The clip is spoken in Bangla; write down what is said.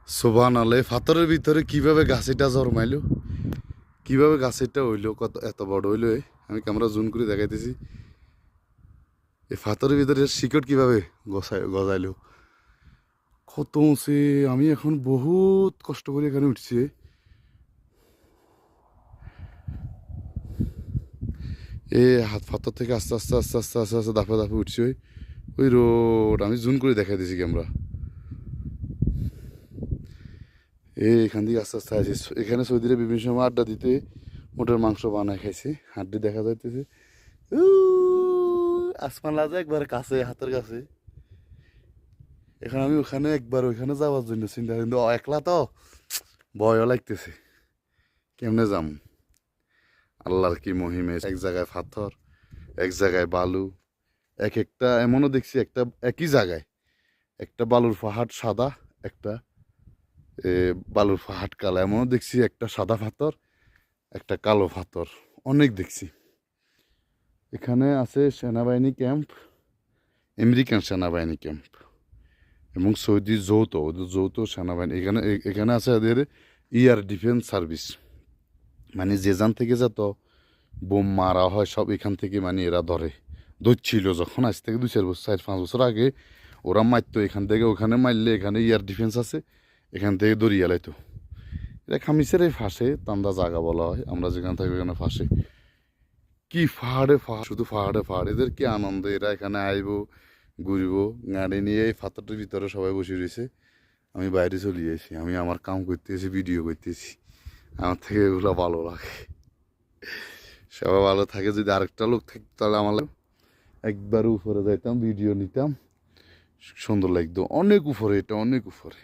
সুবহানাল্লাহ, ফাতরের ভিতরে কিভাবে গাছিটা জন্মাইলো, কিভাবে গাছিটা হইলো, কত এত বড় হইলো আমি ক্যামেরা জুম করে দেখাইতেছি। এই ফাতরের ভিতরে শিকড় কিভাবে গজাইলো, কত উঁচে। আমি এখন বহুত কষ্ট করে এখানে উঠছি। হাত ফাতর থেকে আস্তে আস্তে আস্তে আস্তে আস্তে আস্তে দাফে দাফে উঠছি। ওই রোড আমি জুম করে দেখাই দিছি ক্যামেরা। এখান থেকে আস্তে আস্তে আসি। এখানে সৌদিরে বিভিন্ন সময় আড্ডা দিতে মোটের মাংস বানায় খাইছি। হাড্ডি দেখা যাইতেছে, আসমান লাজা একবার কাছে, হাতের কাছে। এখন আমি ওখানে একবার ওইখানে যাওয়ার জন্য চিন্তা, কিন্তু একলা তো ভয়ও লাগতেছে, কেমনে যাম। আল্লাহর কি মহিমে, এক জায়গায় পাথর, এক জায়গায় বালু, এক একটা এমনও দেখছি একটা একই জায়গায় একটা বালুর পাহাড় সাদা, একটা বালুর পাহাড় কালো। এমনও দেখছি একটা সাদা পাথর, একটা কালো পাথর, অনেক দেখছি। এখানে আছে সেনাবাহিনী ক্যাম্প, আমেরিকান সেনাবাহিনী ক্যাম্প এবং সৌদি যৌথ সেনাবাহিনী। এখানে এখানে আছে এদের এয়ার ডিফেন্স সার্ভিস, মানে যেখান থেকে যত বোম মারা হয় সব এখান থেকে মানে এরা ধরছিল যখন, আজ থেকে 4-5 বছর আগে ওরা মারতো এখান থেকে ওখানে, মারলে এখানে এয়ার ডিফেন্স আছে, এখান থেকে দরিয়া লাইতো। এটা খামিসের এই ফাঁসে তান্দা জায়গা বলা হয়, আমরা যেখানে থাকি ওখানে ফাঁসে। কি পাহাড়ে পাহাড়, শুধু পাহাড়ে পাহাড়। এদের কি আনন্দ, এরা এখানে আইব, ঘুরবো গাড়ি নিয়ে। এই পাথরটার ভিতরে সবাই বসে রয়েছে, আমি বাইরে চলে যাইছি। আমি আমার কাম করতেছি, ভিডিও করতেছি। আমার থেকে এগুলো ভালো লাগে। সবাই ভালো থাকে। যদি আরেকটা লোক থাকতো তাহলে আমার একবার উপরে যাইতাম, ভিডিও নিতাম, সুন্দর লাগতো। অনেক উপরে, এটা অনেক উপরে।